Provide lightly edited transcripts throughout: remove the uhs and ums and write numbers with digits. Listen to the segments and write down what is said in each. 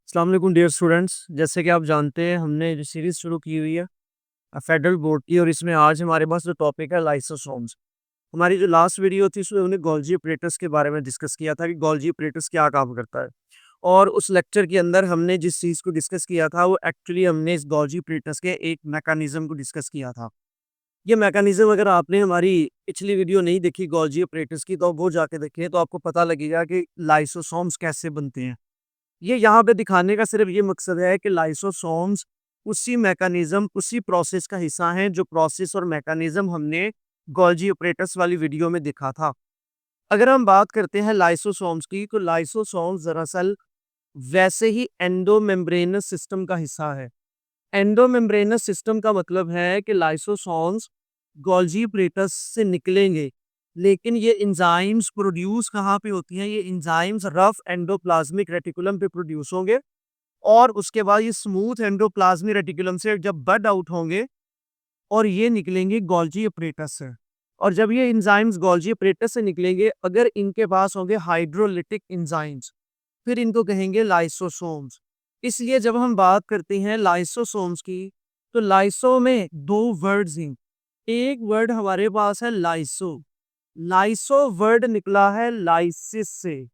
अस्सलाम वालेकुम dear students. जैसे कि आप जानते हैं हमने जो सीरीज़ शुरू की हुई है फेडरल बोर्ड की, और इसमें आज हमारे पास जो टॉपिक है लाइसोसोम्स। हमारी जो लास्ट वीडियो थी उसमें हमने गोल्जी ऑपरेटर्स के बारे में डिस्कस किया था कि गोल्जी ऑपरेटर्स क्या काम करता है। और उस लेक्चर के अंदर हमने जिस चीज़ को डिस्कस किया था वो एक्चुअली हमने इस गोल्जी ऑपरेटर्स के एक मैकेनिज्म को डिस्कस किया था। ये मैकेनिज्म अगर आपने हमारी पिछली वीडियो नहीं देखी गोल्जी ऑपरेटर्स की तो वो जाके देखें तो आपको पता लगेगा कि लाइसोसोम्स ये बनते हैं। ये यहाँ पे दिखाने का सिर्फ ये मकसद है कि लाइसोसोम्स उसी मैकेनिज्म, उसी प्रोसेस का हिस्सा हैं जो प्रोसेस और मैकेनिज्म हमने गोल्जी ऑपरेटर्स वाली वीडियो में देखा था। अगर हम बात करते हैं लाइसोसोम्स की, तो लाइसोसोम्स दरअसल वैसे ही एंडोमेम्ब्रेनस सिस्टम का हिस्सा है। एंडोमेम्ब्रेनस सिस्टम का मतलब है कि लाइसोसोम्स गोल्जी ऑपरेटर्स से निकलेंगे, लेकिन ये एंजाइम्स प्रोड्यूस कहाँ पे होती हैं? ये एंजाइम्स रफ एंडोप्लाज्मिक रेटिकुलम पे प्रोड्यूस होंगे, और उसके बाद ये स्मूथ एंडोप्लाज्मिक रेटिकुलम से जब बड आउट होंगे और ये निकलेंगे गोल्जी ऑपरेटस से। और जब ये एंजाइम्स गोल्जी ऑपरेटस से निकलेंगे, अगर इनके पास होंगे हाइड्रोलिटिक एंजाइम्स, फिर इनको कहेंगे लाइसोसोम्स। इसलिए जब हम बात करते हैं लाइसोसोम्स की, तो लाइसो में दो वर्ड्स हैं। एक वर्ड हमारे पास है लाइसो। लाइसो वर्ड निकला है लाइसिस से।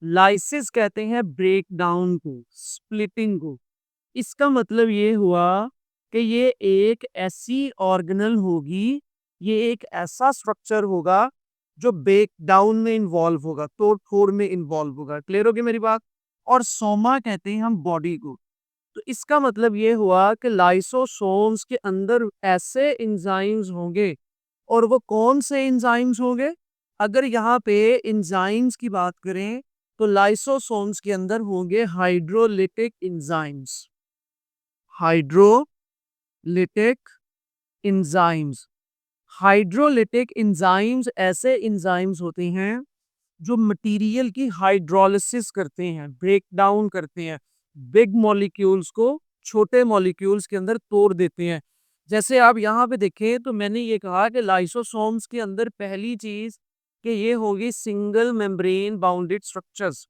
लाइसिस कहते हैं ब्रेक डाउन को, स्प्लिटिंग को। इसका मतलब ये हुआ कि ये एक ऐसी ऑर्गेनल होगी, ये एक ऐसा स्ट्रक्चर होगा जो ब्रेक डाउन में इन्वॉल्व होगा, तोड़ फोड़ में इन्वॉल्व होगा। क्लियर होगी मेरी बात? और सोमा कहते हैं हम बॉडी को। तो इसका मतलब ये हुआ कि लाइसोसोम्स के अंदर ऐसे एंजाइम्स होंगे, और वो कौन से एंजाइम्स होंगे? अगर यहाँ पे एंजाइम्स की बात करें तो लाइसोसोम्स के अंदर होंगे hydrolytic enzymes. Hydrolytic enzymes. Hydrolytic enzymes ऐसे एंजाइम्स होते हैं जो मटेरियल की हाइड्रोलिसिस करते हैं, ब्रेक डाउन करते हैं, बिग मॉलिक्यूल्स को छोटे मॉलिक्यूल्स के अंदर तोड़ देते हैं। जैसे आप यहाँ पे देखें तो मैंने ये कहा कि लाइसोसोम्स के अंदर पहली चीज कि ये होगी सिंगल मेम्ब्रेन बाउंडेड स्ट्रक्चर्स।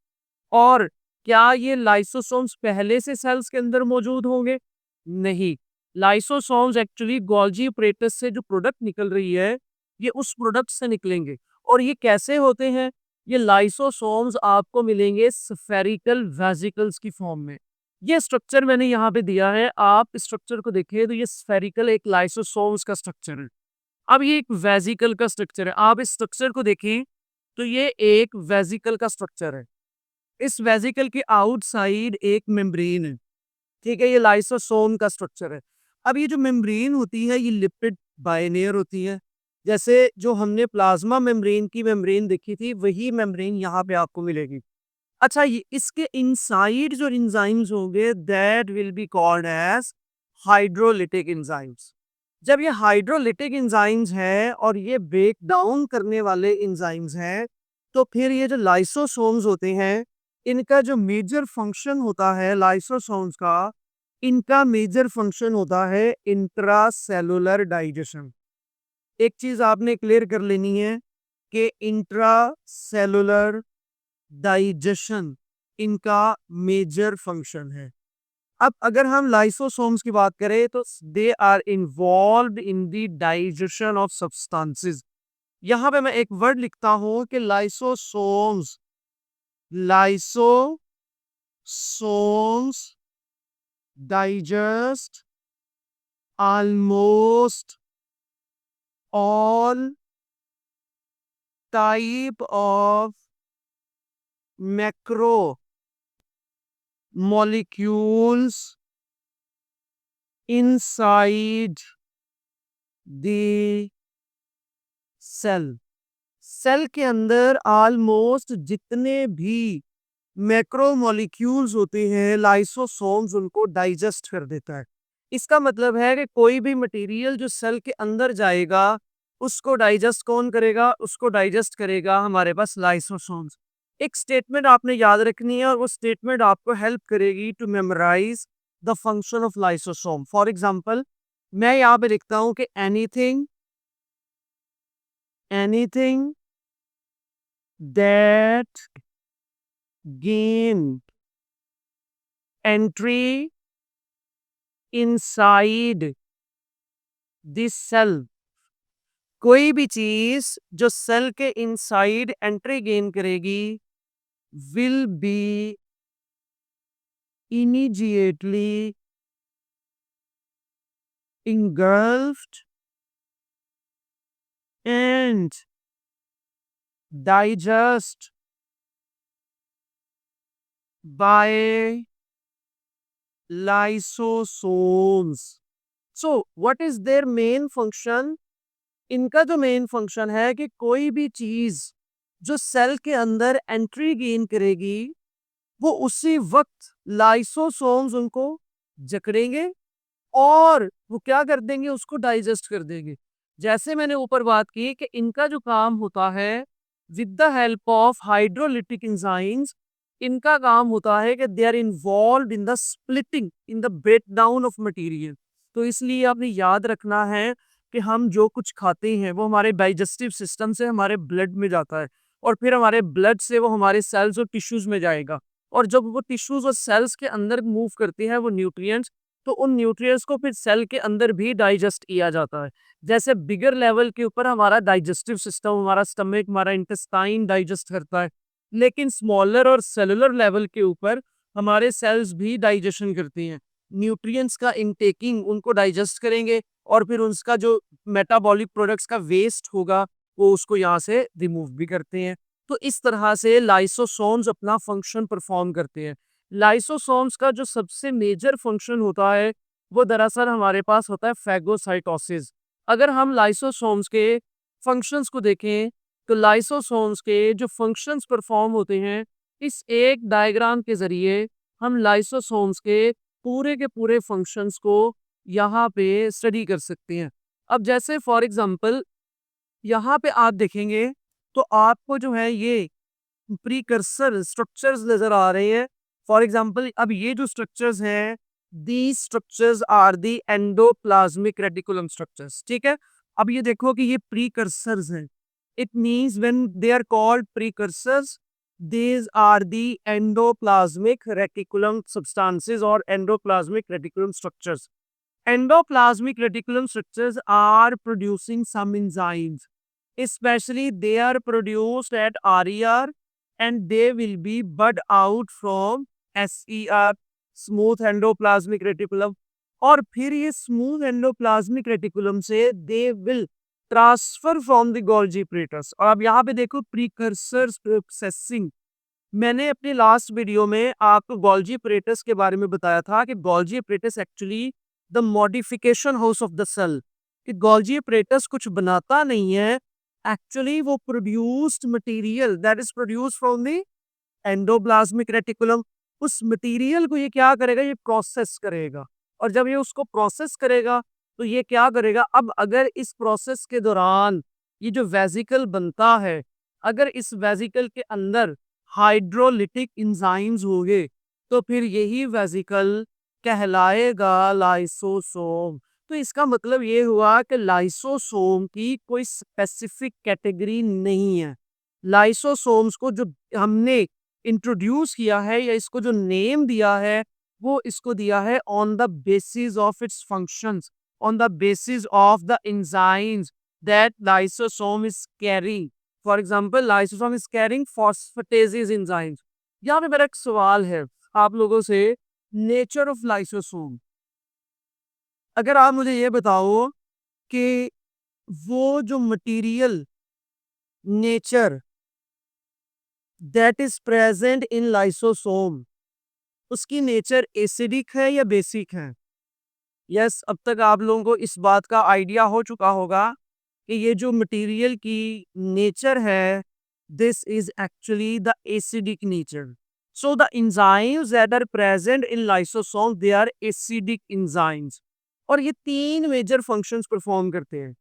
और क्या ये लाइसोसोम्स पहले से सेल्स के अंदर मौजूद होंगे? नहीं। लाइसोसोम्स एक्चुअली गोल्जी ऑपरेटस से जो प्रोडक्ट निकल रही है, ये उस प्रोडक्ट से निकलेंगे। और ये कैसे होते हैं? ये लाइसोसोम्स आपको मिलेंगे स्फेरिकल वेसिकल्स की फॉर्म में। ये स्ट्रक्चर मैंने यहाँ पे दिया है, आप स्ट्रक्चर को देखिए तो ये स्फेरिकल एक लाइसोसोम्स का स्ट्रक्चर है। अब ये एक वेसिकल का स्ट्रक्चर है, आप इस स्ट्रक्चर को देखें तो ये एक वेसिकल का स्ट्रक्चर है। इस वेसिकल के आउटसाइड एक मेम्ब्रेन है। ठीक है, ये लाइसोसोम का स्ट्रक्चर है। अब ये जो मेम्ब्रेन होती है ये लिपिड बाइलेयर होती है। जैसे जो हमने प्लाज्मा मेम्ब्रेन की मेम्ब्रेन देखी थी, वही मेम्ब्रेन यहाँ पे आपको मिलेगी। अच्छा, ये इसके इनसाइड जो एंजाइम्स होंगे that will be called as hydrolytic enzymes. जब ये हाइड्रोलिटिक एंजाइम्स हैं और ये ब्रेक डाउन करने वाले एंजाइम्स हैं, तो फिर ये जो लाइसोसोम्स होते हैं, इनका जो मेजर फंक्शन होता है लाइसोसोम्स का, इनका मेजर फंक्शन होता है इंट्रासेलुलर डाइजेशन। एक चीज आपने क्लियर कर लेनी है कि इंट्रासेलुलर डाइजेशन इनका मेजर फंक्शन है। अब अगर हम लाइसोसोम्स की बात करें तो they are involved in the digestion of substances. यहां पे मैं एक वर्ड लिखता हूं कि lysosomes. Lysosomes digest almost all type of macro molecules inside the cell। Cell के अंदर ऑलमोस्ट जितने भी मैक्रो मॉलिक्यूल्स होते हैं, लाइसोसोम्स उनको डाइजेस्ट कर देता है। इसका मतलब है कि कोई भी मटेरियल जो सेल के अंदर जाएगा, उसको डाइजेस्ट कौन करेगा? उसको डाइजेस्ट करेगा हमारे पास लाइसोसोम्स। एक स्टेटमेंट आपने याद रखनी है, और वो स्टेटमेंट आपको हेल्प करेगी to memorise the function of lysosome. For example, मैं यहाँ पे लिखता हूँ कि anything anything that gain entry inside this cell. कोई भी चीज जो सेल के इनसाइड एंट्री गेन करेगी will be immediately engulfed and digest by lysosomes. So, what is their main function? इनका जो मेन फंक्शन है कि कोई भी चीज जो सेल के अंदर एंट्री गेन करेगी वो उसी वक्त लाइसोसोम्स उनको जकड़ेंगे और वो क्या कर देंगे, उसको डाइजेस्ट कर देंगे। जैसे मैंने ऊपर बात की कि इनका जो काम होता है with the help of hydrolytic enzymes, इनका काम होता है कि they are involve in the splitting in the break down of material. तो इसलिए आपने याद रखना है कि हम जो कुछ खाते हैं वो हमारे डाइजेस्टिव सिस्टम से हमारे ब्लड में जाता है और फिर हमारे ब्लड से वो हमारे सेल्स और टिश्यूज में जाएगा, और जब वो टिश्यूज और सेल्स के अंदर मूव करते हैं वो न्यूट्रिएंट्स, तो उन न्यूट्रिएंट्स को फिर सेल के अंदर भी डाइजेस्ट किया जाता है। जैसे बिगर लेवल के ऊपर हमारा डाइजेस्टिव सिस्टम, हमारा स्टमक, हमारा इंटेस्टाइन डाइजेस्ट करता है, लेकिन स्मॉलर और सेलुलर लेवल के ऊपर हमारे सेल्स भी डाइजेशन करती हैं। न्यूट्रिएंट्स का इनटेकिंग उनको डाइजेस्ट करेंगे और फिर उसका जो मेटाबॉलिक प्रोडक्ट्स का वेस्ट होगा वो उसको यहाँ से रिमूव भी करते हैं। तो इस तरह से लाइसोसोम्स अपना फंक्शन परफॉर्म करते हैं। लाइसोसोम्स का जो सबसे मेजर फंक्शन होता है वो दरअसल हमारे पास होता है फैगोसाइटोसिस। अगर हम लाइसोसोम्स के फंक्शंस को देखें तो लाइसोसोम्स के जो फंक्शंस परफॉर्म होते हैं, इस एक डायग्राम के जरिए हम लाइसोसोम्स के पूरे फंक्शंस को यहाँ पे स्टडी कर सकते हैं। अब जैसे फॉर एग्जांपल यहाँ पे आप देखेंगे तो आपको जो है ये प्रीकर्सर स्ट्रक्चर्स नजर आ रहे हैं। फॉर एग्जांपल अब ये जो स्ट्रक्चर्स हैं, these structures are the endoplasmic reticulum structures. ठीक है, अब ये देखो कि ये प्रीकर्सर्स हैं। It means when they are called precursors, these are the endoplasmic reticulum substances or endoplasmic reticulum structures. Endoplasmic reticulum structures are producing some enzymes, especially they are produced at RER and they will be bud out from SER, smooth endoplasmic reticulum, और फिर ये smooth endoplasmic reticulum से they will transfer from the Golgi apparatus। और अब यहाँ पे देखो precursors processing. मैंने अपने लास्ट वीडियो में आपको गोल्जी apparatus के बारे में बताया था कि Golgi apparatus actually the modification house of the cell, कि गोल्जी apparatus कुछ बनाता नहीं है, एक्चुअली वो produced material that is produced from the endoplasmic reticulum, उस मटेरियल को ये क्या करेगा, ये प्रोसेस करेगा। और जब ये उसको प्रोसेस करेगा तो ये क्या करेगा, अब अगर इस प्रोसेस के दौरान ये जो वेजिकल बनता है, अगर इस वेजिकल के अंदर हाइड्रोलिटिक एंजाइम्स होंगे तो फिर यही वेजिकल कहलाएगा लाइसोसोम। तो इसका मतलब ये हुआ कि लाइसोसोम की कोई स्पेसिफिक कैटेगरी नहीं है। लाइसोसोम्स को जो हमने इंट्रोड्यूस किया है या इसको जो नेम दिया है वो इसको दिया है on the basis of its functions, on the basis of the enzymes that lysosome is carrying. For example lysosome is carrying phosphatases enzymes. यहाँ पे मेरा एक सवाल है आप लोगों से, नेचर ऑफ लाइसोसोम। अगर आप मुझे ये बताओ कि वो जो material nature that is present in lysosome, उसकी नेचर एसिडिक है या बेसिक है? यस, अब तक आप लोगों को इस बात का आइडिया हो चुका होगा कि ये जो मटेरियल की नेचर है, this is actually the acidic nature. So the enzymes that are present in lysosome they are acidic enzymes, और ये तीन मेजर फंक्शंस परफॉर्म करते हैं।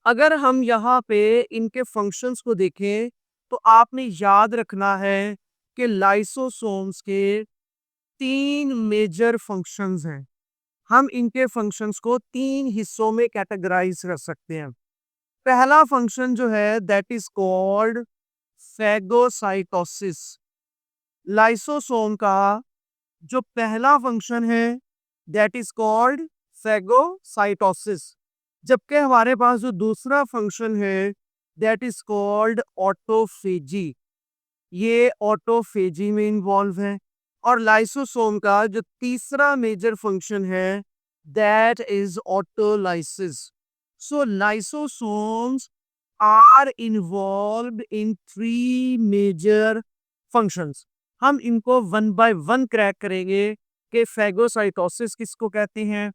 अगर हम यहाँ पे इनके फंक्शंस को देखें तो आपने याद रखना है कि लाइसोसोम्स के तीन मेजर फंक्शंस हैं। हम इनके फंक्शंस को तीन हिस्सों में कैटेगराइज कर सकते हैं। पहला फंक्शन जो है that is called phagocytosis. Lysosome का जो पहला फंक्शन है दैट इज कॉल्ड फेगोसाइटोसिस, जबकि हमारे पास जो दूसरा फंक्शन है दैट इज कॉल्ड ऑटोफेजी, ये ऑटोफेजी में इन्वॉल्व है। और लाइसोसोम का जो तीसरा मेजर फंक्शन है that is autolysis. So lysosomes are involved in three major functions. हम इनको वन बाय वन क्रैक करेंगे कि फेगोसाइटोसिस किसको कहते हैं,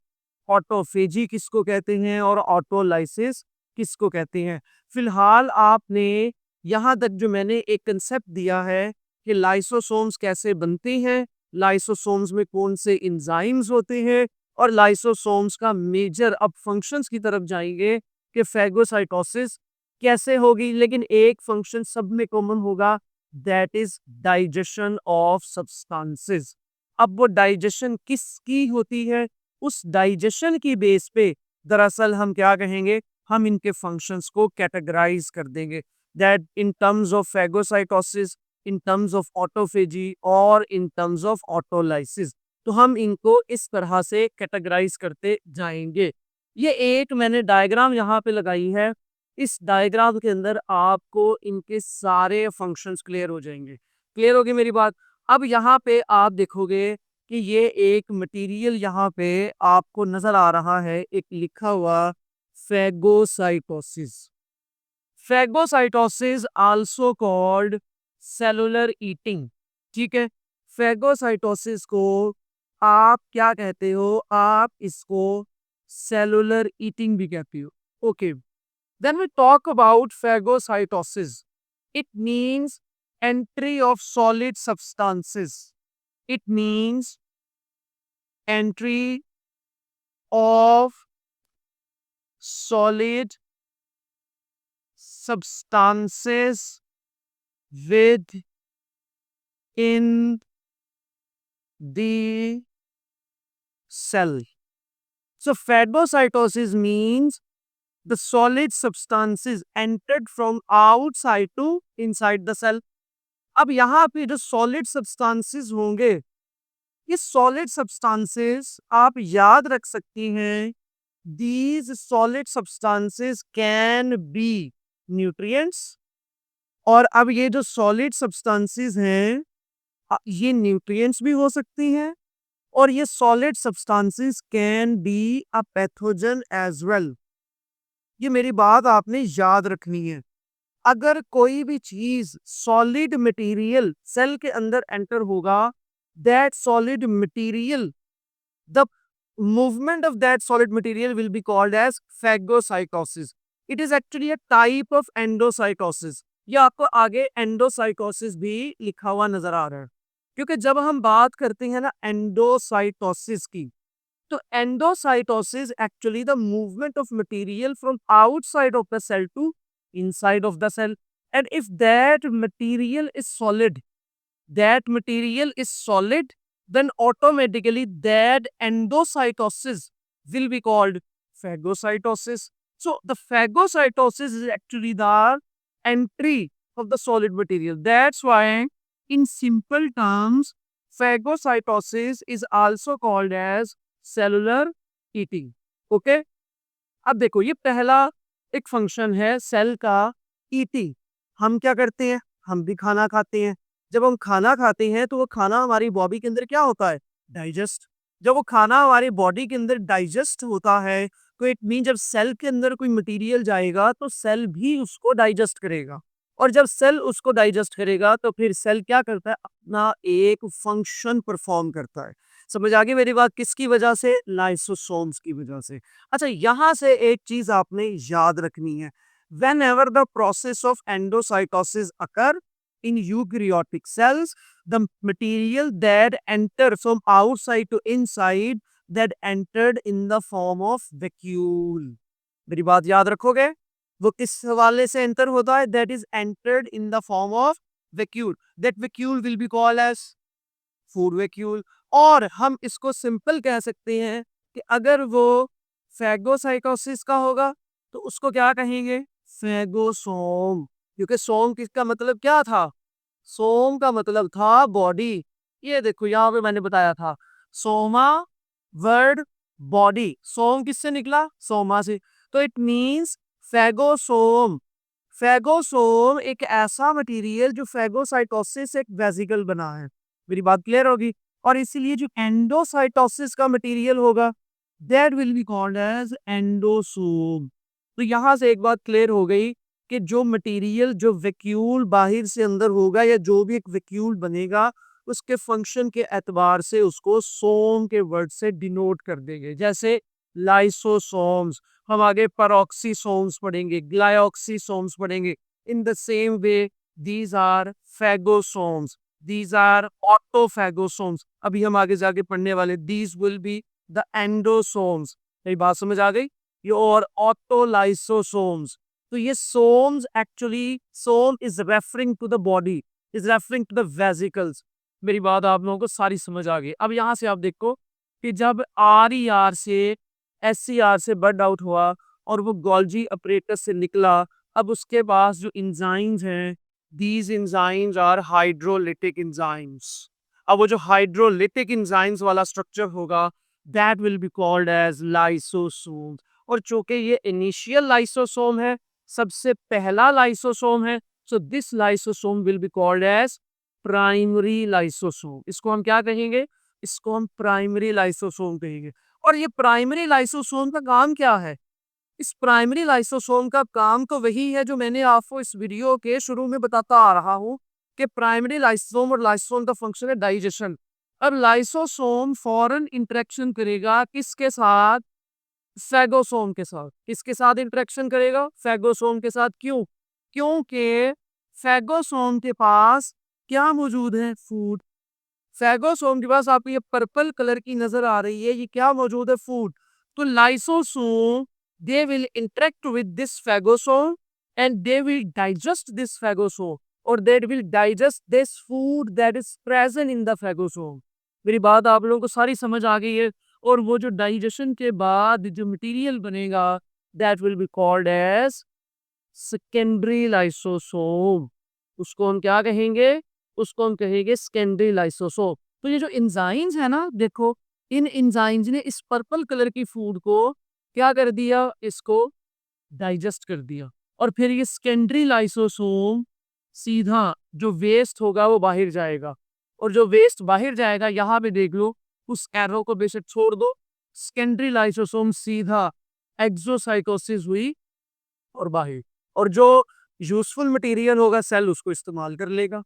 ऑटोफेजी किसको कहते हैं और ऑटोलाइसिस किसको कहते हैं। फिलहाल आपने यहाँ तक जो मैंने एक कंसेप्ट दिया है कि लाइसोसोम्स कैसे बनते हैं, लाइसोसोम्स में कौन से एंजाइम्स होते हैं और लाइसोसोम्स का मेजर, अब फंक्शंस की तरफ जाएंगे कि फेगोसाइटोसिस कैसे होगी, लेकिन एक फंक्शन सब में कॉमन होगा that is digestion of substances. अब वो डाइजेशन किसकी होती है, उस डाइजेशन की बेस पे दरअसल हम क्या कहेंगे, हम इनके फंक्शंस को कैटेगराइज कर देंगे that in terms of phagocytosis, in terms of autophagy और इन टर्म्स ऑफ ऑटोलाइसिस। तो हम इनको इस तरह से कैटेगराइज करते जाएंगे। ये एक मैंने डायग्राम यहाँ पे लगाई है, इस डायग्राम के अंदर आपको इनके सारे फंक्शंस क्लियर हो जाएंगे। क्लियर होगी मेरी बात। अब यहाँ पे आप देखोगे कि ये एक मटेरियल यहाँ पे आपको नजर आ रहा है, एक लिखा हुआ phagocytosis. Phagocytosis also called cellular eating. ठीक है, फेगोसाइटोसिस को आप क्या कहते हो, आप इसको सेलुलर ईटिंग भी कहते हो। Okay, then we talk about phagocytosis, it means entry of solid substances, it means entry of solid substances within the cell. So phagocytosis means the solid substances entered from outside to inside the cell. अब यहाँ पे जो solid substances होंगे, ये solid substances आप याद रख सकती हैं, these solid substances can B nutrients. और अब ये जो सॉलिड सब्सटेंसेस हैं, ये न्यूट्रिएंट्स भी हो सकती हैं और ये solid substances can be a pathogen as well. ये मेरी बात आपने याद रखनी है। अगर कोई भी चीज सॉलिड मटेरियल सेल के अंदर एंटर होगा, that solid material, the movement of that solid material will be called as phagocytosis. It is actually a type of endocytosis. ये आपको आगे एंडोसाइटोसिस भी लिखा हुआ नजर आ रहा है, क्योंकि जब हम बात करते हैं ना एंडोसाइटोसिस की, तो endocytosis actually the movement of material from outside of the cell to inside of the cell, and if that material is solid, that material is solid, then automatically that endocytosis will be called phagocytosis. So the phagocytosis is actually the entry of the solid material. That's why in simple terms phagocytosis is also called as cellular eating. Okay, अब देखो ये पहला एक function है cell का, eating. हम क्या करते हैं, हम भी खाना खाते हैं। जब हम खाना खाते हैं तो वो खाना हमारी बॉडी के अंदर क्या होता है, डाइजेस्ट। जब वो खाना हमारी बॉडी के अंदर डाइजेस्ट होता है तो इट मीन जब सेल के अंदर कोई मटेरियल जाएगा तो सेल भी उसको डाइजेस्ट करेगा, और जब सेल उसको डाइजेस्ट करेगा तो फिर सेल क्या करता है, अपना एक फंक्शन परफॉर्म करता है। समझ आ गई मेरी बात, किसकी वजह से, लाइसोसोम्स की वजह से। अच्छा, यहां से एक चीज आपने याद रखनी है, whenever the process of endocytosis occur in eukaryotic cells, the material that enter from outside to inside that entered in the form of vacuole. मेरी बात याद रखोगे, वो किस हवाले से एंटर होता है, that is entered in the form of vacuole. That vacuole will be called as food vacuole. और हम इसको सिंपल कह सकते हैं कि अगर वो फेगोसाइटोसिस का होगा तो उसको क्या कहेंगे, फेगोसोम। क्योंकि सोम किसका मतलब क्या था, सोम का मतलब था बॉडी, ये देखो यहाँ पे मैंने बताया था, सोमा वर्ड बॉडी, सोम किससे निकला? सोमा से। तो इट मींस फेगोसोम। फेगोसोम एक ऐसा मटेरियल जो फेगोसाइटोसिस एक वेसिकल बना है। मेरी बात क्लियर होगी? और इसीलिए जो एंडोसाइटोसिस का मटेरियल होगा, that will be called as endosome. तो यहां से एक बात क्लियर हो गई कि जो मटेरियल, जो वैक्यूल बाहर से अंदर होगा या जो भी एक वैक्यूल बनेगा, उसके फंक्शन के एतबार से उसको सोम के वर्ड से डिनोट कर देंगे। जैसे लाइसोसोम्स, हम आगे पेरोक्सीसोम्स पढ़ेंगे, ग्लाइऑक्सीसोम्स पढ़ेंगे। In the same way these are phagosomes, these are autophagosomes. अभी हम आगे जाके पढ़ने वाले, these will be the endosomes. मेरी बात समझ आ गई? ये और ऑटोलाइसोसोम्स। तो ये somes actually, some is referring to the body, is referring to the vesicles. मेरी बात आप लोगों को सारी समझ आ गई। अब यहां से आप देखो कि जब आर ई आर से, एस सी आर से बर्ड आउट हुआ और वो गोल्जी अपरेटस से निकला, अब उसके पास जो इंजाइम्स हैं, these enzymes are hydrolytic enzymes. अब वो जो हाइड्रोलिटिक इंजाइम्स वाला स्ट्रक्चर होगा, that will be called as lysosome. और चूंकि ये इनिशियल लाइसोसोम है, सबसे पहला लाइसोसोम है, so this lysosome will be called as primary lysosome. इसको हम क्या कहेंगे? इसको हम प्राइमरी लाइसोसोम कहेंगे। और ये प्राइमरी लाइसोसोम का काम क्या है? इस प्राइमरी लाइसोसोम का काम तो वही है जो मैंने आपको इस वीडियो के शुरू में बताता आ रहा हूं, कि प्राइमरी लाइसोसोम और लाइसोसोम का फंक्शन है डाइजेशन। अब लाइसोसोम फॉरन इंटरेक्शन करेगा किसके साथ? फेगोसोम के साथ। किसके साथ इंटरेक्शन करेगा? फेगोसोम के साथ। क्यों? क्योंकि फेगोसोम के पास क्या मौजूद है? फूड। फेगोसोम के पास आपको ये पर्पल कलर की नजर आ रही है, ये क्या मौजूद है? फूड। तो lysosome, they will interact with this phagosome and they will digest this phagosome, और they will digest this food that is present in the phagosome. मेरी बात आप लोगों को सारी समझ आ गई है? और वो जो डाइजेशन के बाद जो मटेरियल बनेगा, that will be called as secondary lysosome. उसको हम क्या कहेंगे? उसको हम कहेंगे सेकेंडरी लाइसोसोम। तो ये जो एंजाइम्स है ना, देखो, इन एंजाइम्स ने इस पर्पल कलर की फूड को क्या कर दिया? इसको डाइजेस्ट कर दिया। और फिर ये सेकेंडरी लाइसोसोम सीधा जो वेस्ट होगा वो बाहर जाएगा। और जो वेस्ट बाहर जाएगा, यहां पे देख लो, उस एरो को बेशक छोड़ दो, सेकेंडरी लाइसोसोम सीधा एक्सोसाइटोसिस हुई और बाहर। और जो यूजफुल मटेरियल होगा, सेल उसको इस्तेमाल कर लेगा।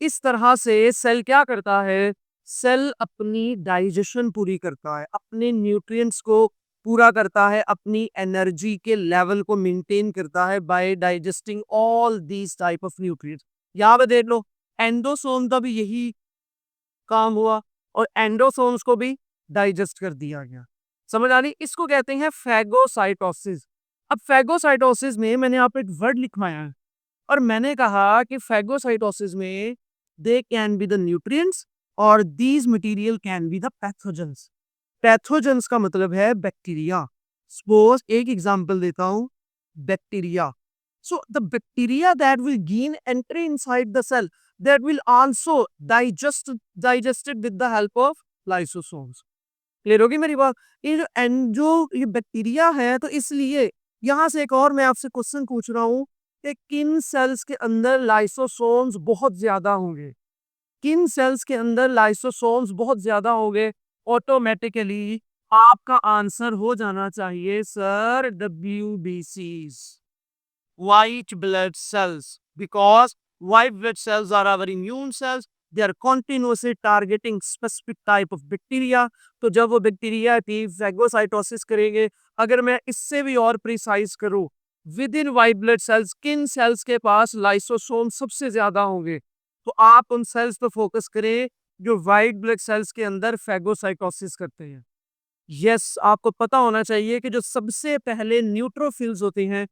इस तरह से सेल क्या करता है? सेल अपनी डाइजेशन पूरी करता है, अपने न्यूट्रिएंट्स को पूरा करता है, अपनी एनर्जी के लेवल को मेंटेन करता है by digesting all these type of nutrients. यहाँ पे देख लो, एंडोसोम का भी यही काम हुआ और एंडोसोम्स को भी डाइजेस्ट कर दिया गया। समझ आ रही? इसको कहते हैं फेगोसाइटोसिस। अब फेगोसाइटोसिस में मैंने यहाँ पे एक वर्ड लिखवाया है, और मैंने कहा कि फेगोसाइटोसिस में they can be the nutrients और these material can be the pathogens. Pathogens का मतलब है बैक्टीरिया। सपोज एक एग्जांपल देता हूं, bacteria. So the bacteria that will gain entry inside the cell, that will also digested with the help of lysosomes. Clear होगी मेरी बात? ये जो बैक्टीरिया है, तो इसलिए यहां से एक और मैं आपसे क्वेश्चन पूछ रहा हूं कि किन सेल्स के अंदर लाइसोसोम्स बहुत ज्यादा होंगे? किन सेल्स के अंदर लाइसोसोम्स बहुत ज्यादा होंगे? ऑटोमेटिकली आपका आंसर हो जाना चाहिए sir, WBCs, white blood cells, because white blood cells are our immune cells. They are continuously targeting specific type of bacteria. तो जब वो बैक्टीरिया की फैगोसाइटोसिस करेंगे, अगर मैं इससे भी और प्रिसाइज करूं, with in white blood cells किन सेल्स के पास लाइसोसोम सबसे ज्यादा होंगे, तो आप उन सेल्स पर फोकस करें जो वाइट ब्लड सेल्स के अंदर फैगोसाइटोसिस करते हैं। यस, आपको पता होना चाहिए कि जो सबसे पहले न्यूट्रोफिल्स होते हैं,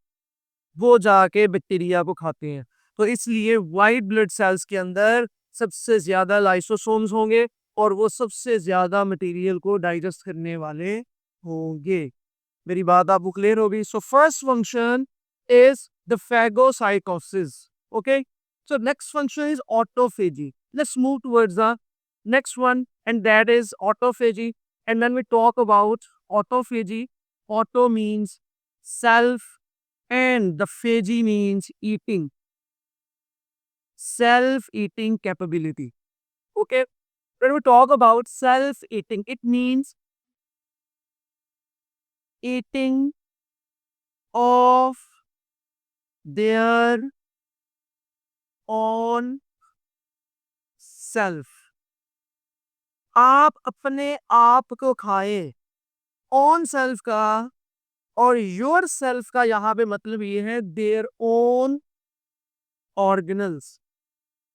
वो जाके बैक्टीरिया को खाते हैं। तो इसलिए वाइट ब्लड सेल्स के अंदर सबसे ज्यादा लाइसोसोम्स होंगे और वो सबसे ज्यादा मटेरियल को डाइजेस्ट करने वाले होंगे। मेरी बात आपको क्लियर होगी? So first function is the phagocytosis. Okay, so next function is autophagy. Let's move towards the Next one, and that is autophagy. And when we talk about autophagy, auto means self, and the phagy means eating, self eating capability. Okay, when we talk about self eating, it means eating of their own self. आप अपने आप को खाएं, own self का और your self का यहाँ पे मतलब ये है देयर ओन ऑर्गेनल्स।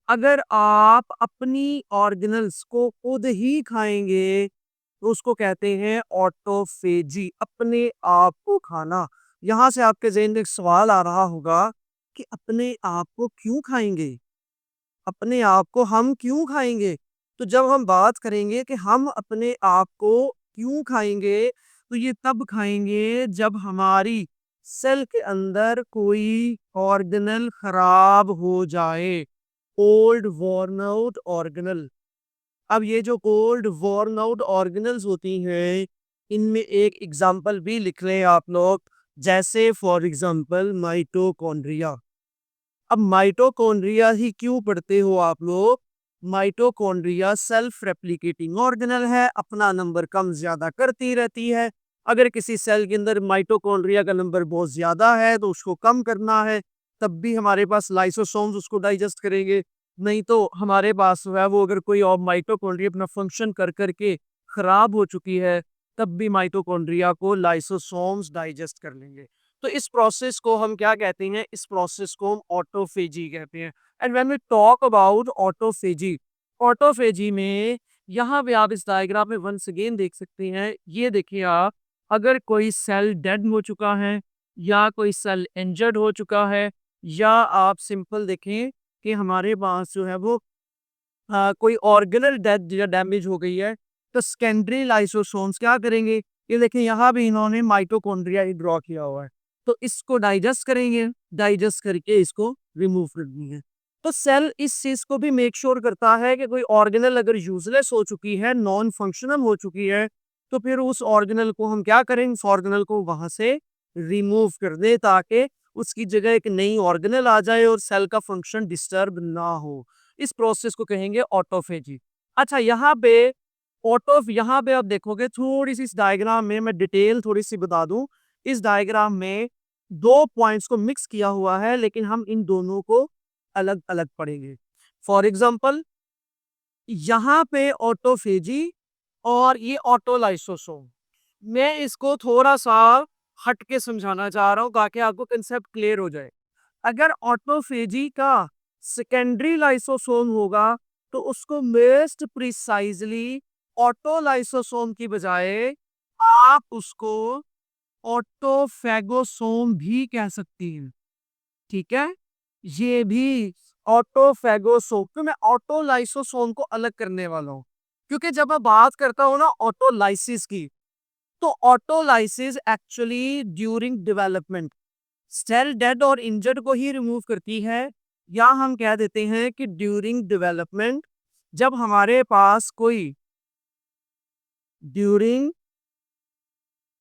अगर आप अपनी ऑर्गेनल्स को खुद ही खाएंगे तो उसको कहते हैं ऑटोफेजी, अपने आप को खाना। यहां से आपके ज़हन में एक सवाल आ रहा होगा कि अपने आप को क्यों खाएंगे, अपने आप को हम क्यों खाएंगे? तो जब हम बात करेंगे कि हम अपने आप को क्यों खाएंगे, तो ये तब खाएंगे जब हमारी सेल के अंदर कोई ऑर्गेनल खराब हो जाए, ओल्ड वॉर्न आउट ऑर्गेनल। अब ये जो ओल्ड वॉर्न आउट ऑर्गेनल्स होती हैं, इनमें एक एग्जांपल भी लिख लें आप लोग, जैसे फॉर एग्जांपल माइटोकॉन्ड्रिया। अब माइटोकॉन्ड्रिया ही क्यों पढ़ते हो आप लोग? माइटोकॉन्ड्रिया सेल्फ रेप्लिकेटिंग ऑर्गेनल है, अपना नंबर कम ज्यादा करती रहती है। अगर किसी सेल के अंदर माइटोकॉन्ड्रिया का नंबर बहुत ज्यादा है तो उसको कम करना है, तब भी हमारे पास लाइसोसोम्स उसको डाइजेस्ट करेंगे। नहीं तो हमारे पास जो है वो अगर कोई और माइटोकॉन्ड्रिया अपना फंक्शन कर करके खराब हो चुकी है, तब भी माइटोकॉन्ड्रिया को लाइसोसोम्स डाइजेस्ट कर लेंगे। तो इस प्रोसेस को हम क्या कहते हैं? इस प्रोसेस को हम ऑटोफेजी कहते हैं। And when we talk about autophagy, autophagy में यहाँ पे आप इस डायग्राम में वंस अगेन देख सकते हैं। ये देखिए आप, अगर कोई सेल डेड हो चुका है या कोई सेल इंजर्ड हो चुका है, या आप सिंपल देखें कि हमारे पास जो है वो कोई ऑर्गेनल डेथ या डैमेज हो गई है, तो सेकेंडरी लाइसोसोम्स क्या करेंगे? ये देखिए यहाँ भी इन्होंने माइटोकॉन्ड्रिया ही ड्रॉ किया हुआ है, तो इसको डाइजेस्ट करेंगे, डाइजेस्ट करके इसको रिमूव कर देंगे। तो सेल इस चीज को भी मेक श्योर करता है कि कोई ऑर्गेनल अगर यूजलेस हो चुकी है, नॉन फंक्शनल हो चुकी है, तो फिर उस ऑर्गेनल को हम क्या करें? उस ऑर्गेनल को वहां से रिमूव कर दे, ताकि उसकी जगह एक नई ऑर्गेनल आ जाए और सेल का फंक्शन डिस्टर्ब ना हो। इस प्रोसेस को कहेंगे ऑटोफेजी। अच्छा, यहाँ पे आप देखोगे थोड़ी सी, इस डायग्राम में मैं डिटेल थोड़ी सी बता दूं। इस डायग्राम में दो पॉइंट्स को मिक्स किया हुआ है, लेकिन हम इन दोनों को अलग अलग पढ़ेंगे। फॉर एग्जाम्पल, यहाँ पे ऑटोफेजी और ये ऑटोलाइसोसोम, मैं इसको थोड़ा सा हट के समझाना चाह रहा हूँ ताकि आपको कंसेप्ट क्लियर हो जाए। अगर ऑटोफेजी का सेकेंडरी लाइसोसोम होगा, तो उसको मोस्ट प्रिसाइजली ऑटोलाइसोसोम की बजाय आप उसको ऑटोफेगोसोम भी कह सकती हैं। ठीक है, ये भी ऑटोफेगोसोम, तो मैं ऑटोलाइसोसोम को अलग करने वाला हूँ, क्योंकि जब मैं बात करता हूँ ना ऑटोलाइसिस की, तो autolysis actually during development cell dead और इंजर्ड को ही रिमूव करती है, या हम कह देते हैं कि ड्यूरिंग डेवलपमेंट, जब हमारे पास कोई ड्यूरिंग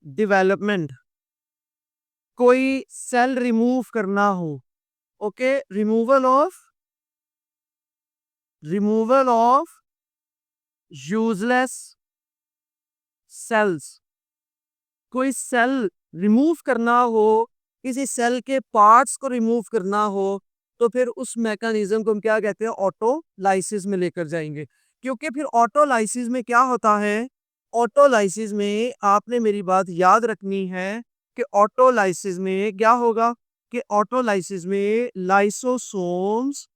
डेवलपमेंट कोई सेल रिमूव करना हो। Okay, removal of useless cells, कोई सेल रिमूव करना हो, किसी सेल के पार्ट्स को रिमूव करना हो, तो फिर उस मैकेनिज्म को हम क्या कहते हैं? ऑटोलाइसिस में लेकर जाएंगे। क्योंकि फिर ऑटोलाइसिस में क्या होता है? ऑटोलाइसिस में आपने मेरी बात याद रखनी है कि ऑटोलाइसिस में क्या होगा? कि ऑटोलाइसिस में lysosomes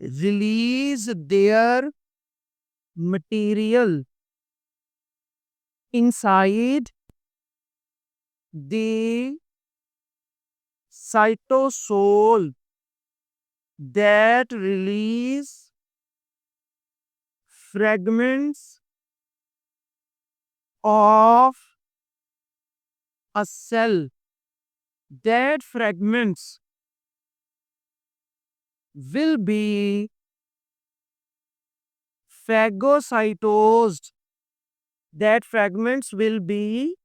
release there material inside the cytosol that release fragments of a cell, that fragments will be phagocytosed. That fragments will be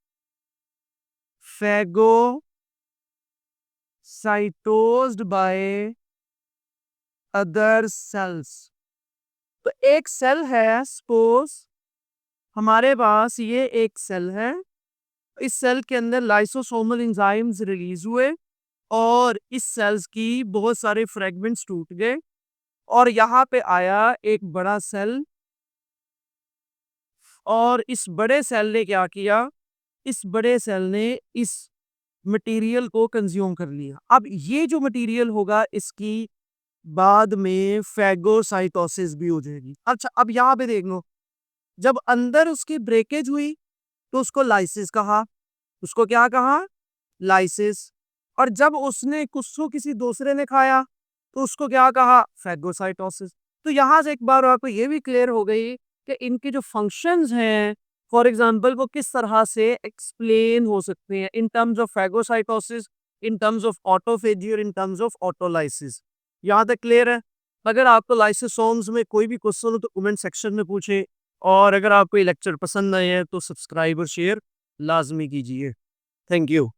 phagocytosed by other cells. तो एक सेल है, सपोज हमारे पास ये एक सेल है, इस सेल के अंदर लाइसोसोमल एंजाइम्स रिलीज हुए और इस सेल्स की बहुत सारे फ्रेगमेंट्स टूट गए और यहाँ पे आया एक बड़ा सेल और इस बड़े सेल ने क्या किया, इस बड़े सेल ने इस मटेरियल को कंज्यूम कर लिया। अब ये जो मटेरियल होगा इसकी बाद में फैगोसाइटोसिस भी हो जाएगी। अच्छा, अब यहाँ पे देख लो, जब अंदर उसकी ब्रेकेज हुई तो उसको लाइसिस कहा, उसको क्या कहा, लाइसिस। और जब उसने कुछ किसी दूसरे ने खाया तो उसको क्या कहा, फैगोसाइटोसिस। तो यहाँ से एक बार आपको ये भी क्लियर हो गई कि इनके जो फंक्शंस हैं, फॉर एग्जांपल, वो किस तरह से एक्सप्लेन हो सकते हैं in terms of phagocytosis, in terms of autophagy और इन टर्म्स ऑफ ऑटोलाइसिस। यहाँ तक क्लियर है? अगर आपको लाइसोसोम्स में कोई भी क्वेश्चन हो तो कमेंट सेक्शन में पूछे और अगर आपको ये लेक्चर पसंद आए हैं तो सब्सक्राइब और शेयर लाजमी कीजिए। Thank you.